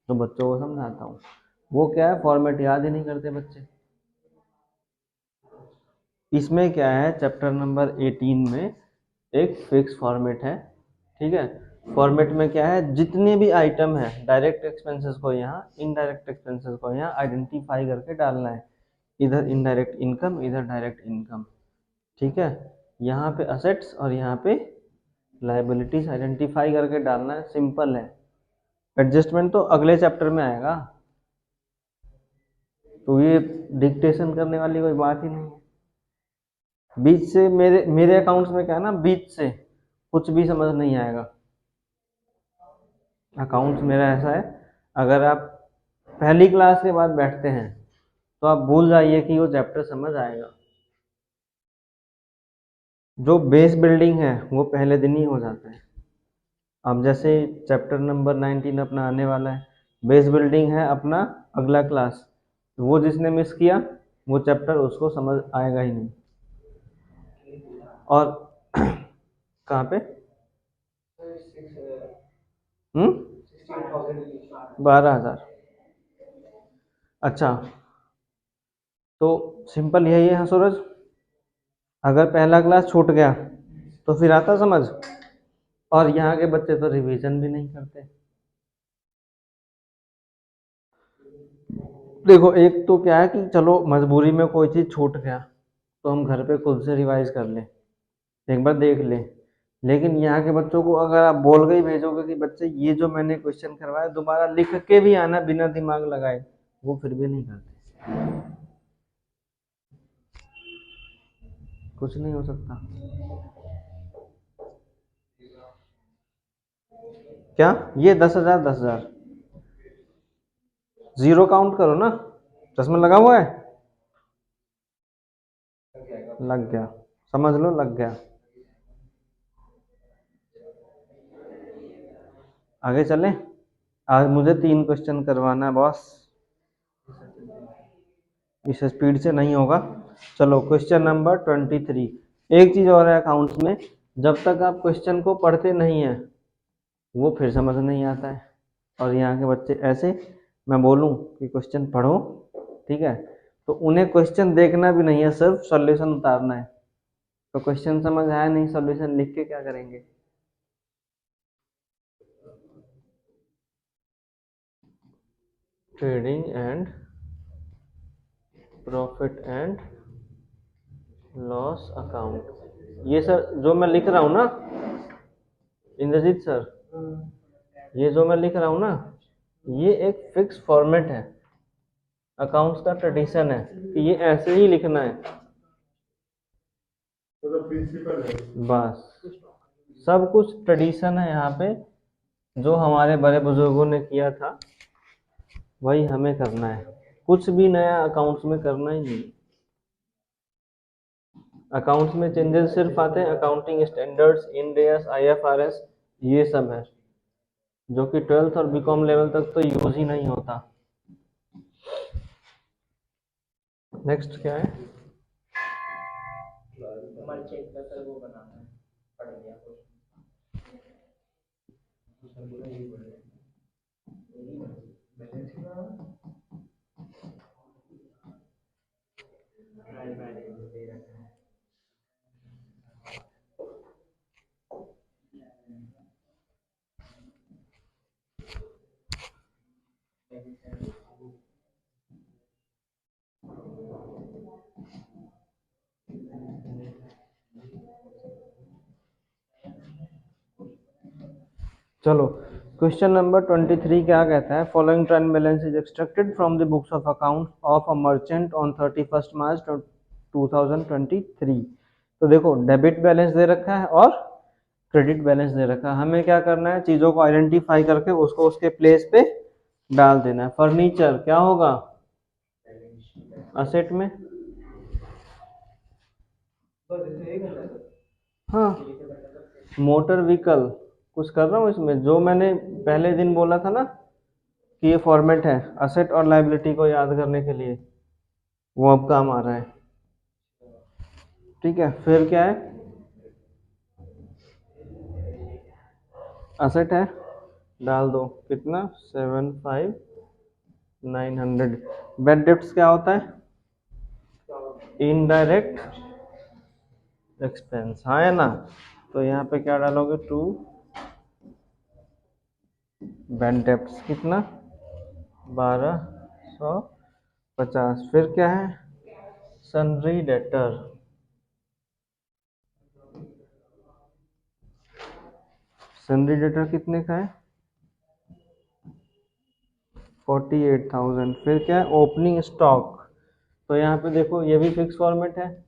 तो बच्चों को समझाता हूँ। वो क्या है, फॉर्मेट याद ही नहीं करते बच्चे। इसमें क्या है, चैप्टर नंबर 18 में एक फिक्स फॉर्मेट है। ठीक है, फॉर्मेट में क्या है, जितने भी आइटम है डायरेक्ट एक्सपेंसेस को यहाँ, इनडायरेक्ट एक्सपेंसेस को यहाँ आइडेंटिफाई करके डालना है। इधर इनडायरेक्ट इनकम, इधर डायरेक्ट इनकम। ठीक है, यहाँ पे असेट्स और यहाँ पे लाइबिलिटीज आइडेंटिफाई करके डालना है, सिंपल है। एडजस्टमेंट तो अगले चैप्टर में आएगा, तो ये डिक्टेशन करने वाली कोई बात ही नहीं है। बीच से मेरे मेरे अकाउंट्स में क्या है ना, बीच से कुछ भी समझ नहीं आएगा। अकाउंट्स मेरा ऐसा है, अगर आप पहली क्लास के बाद बैठते हैं तो आप भूल जाइए कि वो चैप्टर समझ आएगा। जो बेस बिल्डिंग है वो पहले दिन ही हो जाता है। अब जैसे चैप्टर नंबर 19 अपना आने वाला है, बेस बिल्डिंग है अपना अगला क्लास, वो जिसने मिस किया वो चैप्टर उसको समझ आएगा ही नहीं। और कहाँ पे 12,000। अच्छा, तो सिंपल यही है सूरज, अगर पहला क्लास छूट गया तो फिर आता समझ। और यहाँ के बच्चे तो रिवीजन भी नहीं करते। देखो, एक तो क्या है कि चलो मजबूरी में कोई चीज़ छूट गया तो हम घर पे खुद से रिवाइज कर लें, एक बार देख लें। लेकिन यहाँ के बच्चों को अगर आप बोल के ही भेजोगे कि बच्चे ये जो मैंने क्वेश्चन करवाया दोबारा लिख के भी आना बिना दिमाग लगाए, वो फिर भी नहीं करते। कुछ नहीं हो सकता। क्या ये 10,000 10,000 जीरो काउंट करो ना, चश्मा लगा हुआ है, लग गया, समझ लो लग गया। आगे चलें, आज मुझे 3 क्वेश्चन करवाना है बॉस, इस स्पीड से नहीं होगा। चलो क्वेश्चन नंबर 23। एक चीज और है अकाउंट्स में, जब तक आप क्वेश्चन को पढ़ते नहीं है वो फिर समझ नहीं आता है। और यहाँ के बच्चे ऐसे, मैं बोलूँ कि क्वेश्चन पढ़ो, ठीक है, तो उन्हें क्वेश्चन देखना भी नहीं है, सिर्फ सॉल्यूशन उतारना है। तो क्वेश्चन समझ आया नहीं, सॉल्यूशन लिख के क्या करेंगे। Trading and profit and loss account, ये सर जो मैं लिख रहा हूँ ना इंद्रजीत सर, ये जो मैं लिख रहा हूँ ना, ये एक फिक्स फॉर्मेट है, अकाउंट्स का ट्रेडिशन है कि ये ऐसे ही लिखना है। बस, सब कुछ ट्रेडिशन है यहाँ पे, जो हमारे बड़े बुजुर्गों ने किया था वही हमें करना है, कुछ भी नया अकाउंट्स में करना ही नहीं। अकाउंट्स में चेंजेस सिर्फ आते हैं accounting standards, end S, IFRS, ये सब है, जो कि 12th और बीकॉम लेवल तक तो यूज ही नहीं होता। नेक्स्ट क्या है, चलो क्वेश्चन नंबर 23 क्या कहता है, following trial balance is extracted from the books of account of a merchant on 31 मार्च 2023। तो देखो डेबिट बैलेंस दे रखा है और क्रेडिट बैलेंस दे रखा है, हमें क्या करना है, चीज़ों को आइडेंटिफाई करके उसको उसके प्लेस पे डाल देना है। फर्नीचर क्या होगा, असेट में, हाँ। मोटर व्हीकल, कुछ कर रहा हूँ इसमें, जो मैंने पहले दिन बोला था ना कि ये फॉर्मेट है असेट और लाइबिलिटी को याद करने के लिए, वो अब काम आ रहा है। ठीक है, फिर क्या है, असेट है, डाल दो, कितना 75900। बैड डेब्ट्स क्या होता है? इनडायरेक्ट एक्सपेंस, हाँ है ना। तो यहाँ पे क्या डालोगे, टू बैड डेब्ट्स कितना 1250। फिर क्या है, सन्ड्री डेटर, सन्ड्री डेटर कितने का है 48,000। फिर क्या है, ओपनिंग स्टॉक। तो यहाँ पे देखो ये भी फिक्स फॉर्मेट है,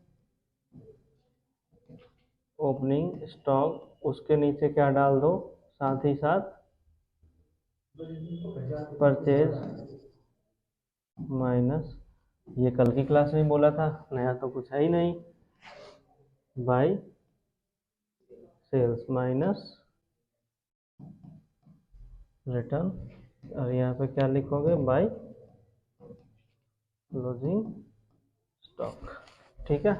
ओपनिंग स्टॉक, उसके नीचे क्या डाल दो, साथ ही साथ परचेज माइनस, ये कल की क्लास में बोला था, नया तो कुछ है ही नहीं, बाय सेल्स माइनस रिटर्न। और यहाँ पे क्या लिखोगे, बाय क्लोजिंग स्टॉक। ठीक है,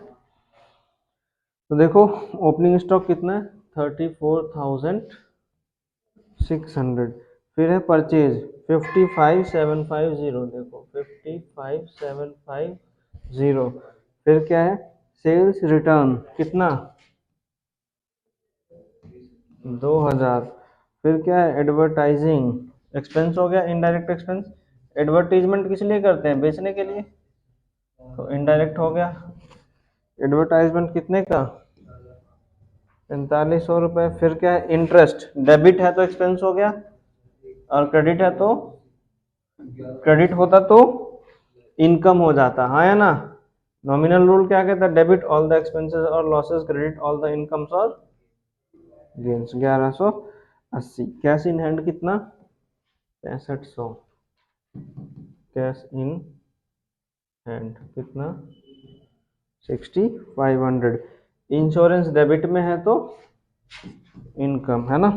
तो देखो ओपनिंग स्टॉक कितना है 34,600। फिर है परचेज 55,750, देखो 55,750। फिर क्या है, सेल्स रिटर्न कितना 2,000। फिर क्या है, एडवर्टाइजिंग एक्सपेंस हो गया, इनडायरेक्ट एक्सपेंस। एडवर्टीजमेंट किस लिए करते हैं, बेचने के लिए, तो इनडायरेक्ट हो गया। एडवर्टाइजमेंट कितने का 4500 रुपये। फिर क्या है, इंटरेस्ट, डेबिट है तो एक्सपेंस हो गया, और क्रेडिट है तो, क्रेडिट होता तो इनकम हो जाता, हाँ है ना। नॉमिनल रूल क्या कहता है, डेबिट ऑल द एक्सपेंसेस और losses, credit all the incomes और गेन्स। 1180। कैश इन हैंड कितना 6500। कैश इन हैंड कितना 6500। इंश्योरेंस डेबिट में है तो इनकम है ना,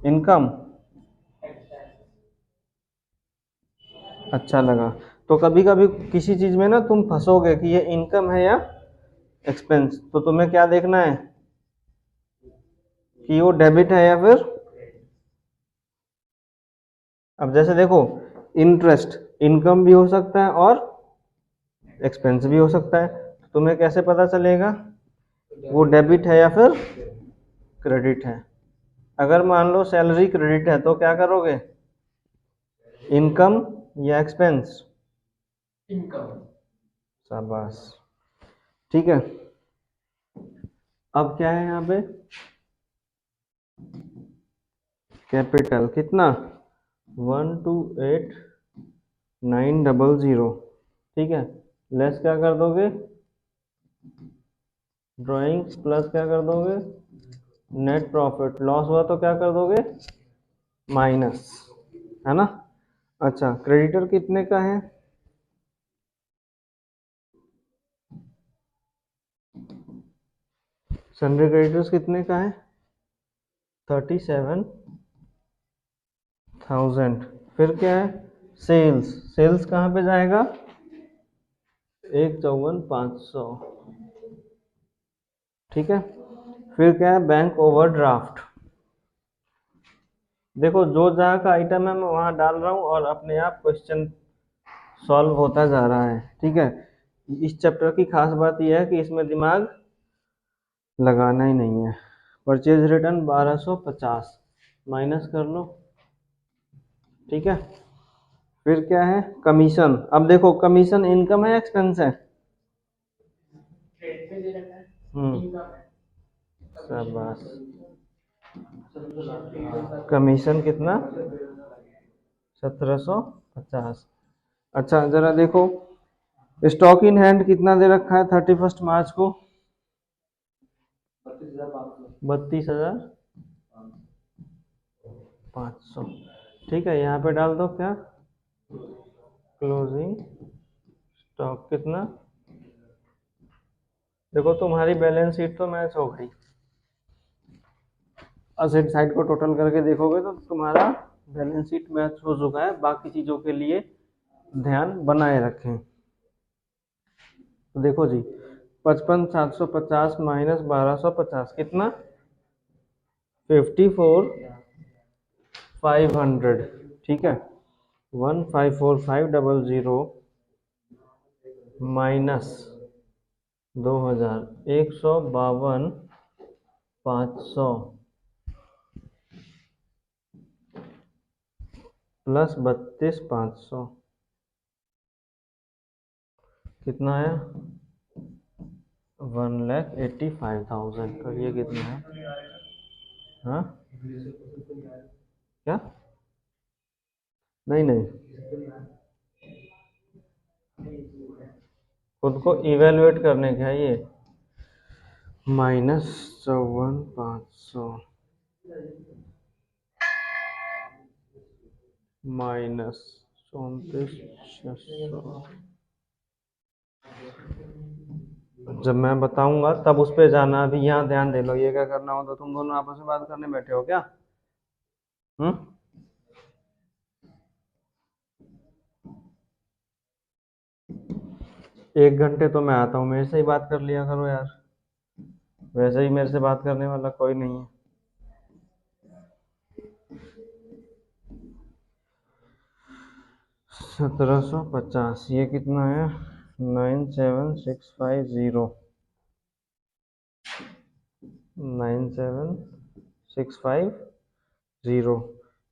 इनकम। अच्छा लगा। तो कभी कभी किसी चीज में ना तुम फंसोगे कि ये इनकम है या एक्सपेंस, तो तुम्हें क्या देखना है कि वो डेबिट है या फिर, अब जैसे देखो इंटरेस्ट इनकम भी हो सकता है और एक्सपेंस भी हो सकता है, तो तुम्हें कैसे पता चलेगा वो डेबिट है या फिर क्रेडिट है। अगर मान लो सैलरी क्रेडिट है तो क्या करोगे, इनकम या एक्सपेंस, इनकम। शाबाश, ठीक है। अब क्या है यहाँ पे, कैपिटल कितना 128,900, ठीक है। लेस क्या कर दोगे, ड्राइंग्स प्लस क्या कर दोगे, नेट प्रॉफिट। लॉस हुआ तो क्या कर दोगे, माइनस, है ना। अच्छा, क्रेडिटर कितने का है, सन्ड्री क्रेडिटर्स कितने का है 37,000। फिर क्या है, सेल्स, सेल्स कहाँ पे जाएगा 154,500, ठीक है। फिर क्या है, बैंक ओवरड्राफ्ट। देखो जो जहाँ का आइटम है मैं वहाँ डाल रहा हूँ और अपने आप क्वेश्चन सॉल्व होता जा रहा है, ठीक है। इस चैप्टर की खास बात यह है कि इसमें दिमाग लगाना ही नहीं है। परचेज रिटर्न 1250 माइनस कर लो, ठीक है। फिर क्या है, कमीशन। अब देखो कमीशन इनकम है एक्सपेंस है, शाबाश। कमीशन कितना 1750। अच्छा जरा देखो, स्टॉक इन हैंड कितना दे रखा है 31 मार्च को 32,500, ठीक है। यहाँ पे डाल दो क्या, क्लोजिंग स्टॉक कितना, देखो तुम्हारी बैलेंस शीट तो मैच हो गई, असेट साइड को टोटल करके देखोगे तो तुम्हारा बैलेंस शीट मैच हो चुका है। बाकी चीजों के लिए ध्यान बनाए रखें। तो देखो जी 55,750 माइनस 1250 कितना 54 500, ठीक है, 154500 माइनस 2000, 152,500 प्लस 32,500 कितना है? 1,85,000। और ये कितना है? हाँ, क्या? नहीं नहीं, खुद को इवेलुएट करने का है ये। -54,500 माइनस 34,600। जब मैं बताऊंगा तब उस पे जाना, अभी यहाँ ध्यान दे लो। ये क्या करना होता, तुम दोनों आपस में बात करने बैठे हो क्या? हम्म, 1 घंटे तो मैं आता हूँ, मेरे से ही बात कर लिया करो यार। वैसे ही मेरे से बात करने वाला कोई नहीं है। 1750, ये कितना है? 97650, 97650।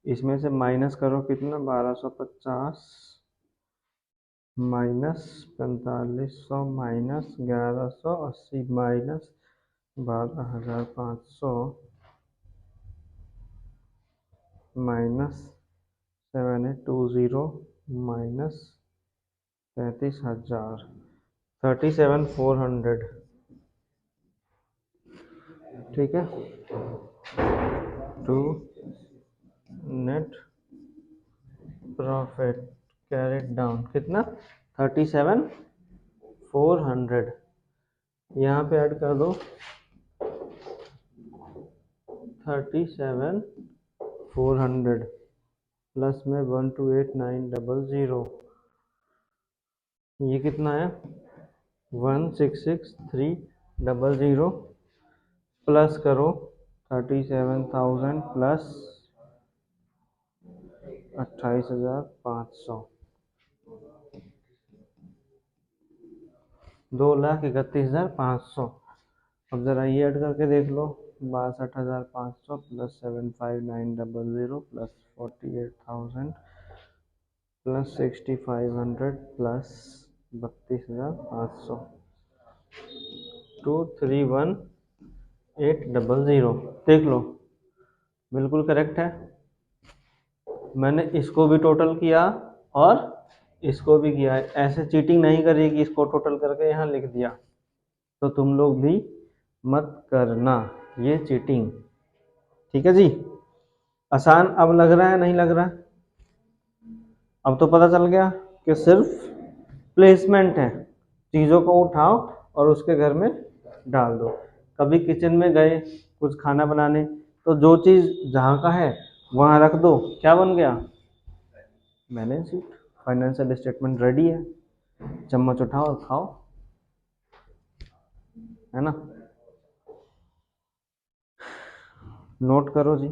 इसमें से माइनस करो कितना? 1250 minus 4500 minus 1180 minus 12,500 minus 7820 minus 33,000, 37,400, ठीक है। To net profit carried down कितना? 37,400। यहाँ पे ऐड कर दो 37,400 प्लस में 128,900, ये कितना है? 166,300 प्लस करो 37,000 प्लस 28,500, 2,31,500। अब जरा ये ऐड करके देख लो, 62,500 प्लस 75,900 प्लस 48,000 प्लस 6,500 प्लस 32,500, 231,800। देख लो, बिल्कुल करेक्ट है। मैंने इसको भी टोटल किया और इसको भी किया है, ऐसे चीटिंग नहीं करी कि इसको टोटल करके यहाँ लिख दिया। तो तुम लोग भी मत करना ये चीटिंग, ठीक है जी। आसान अब लग रहा है, नहीं लग रहा? अब तो पता चल गया कि सिर्फ प्लेसमेंट है, चीज़ों को उठाओ और उसके घर में डाल दो। कभी किचन में गए कुछ खाना बनाने, तो जो चीज़ जहाँ का है वहाँ रख दो, क्या बन गया? Balance sheet, financial statement ready है, चम्मच उठाओ और खाओ, है ना। नोट करो जी।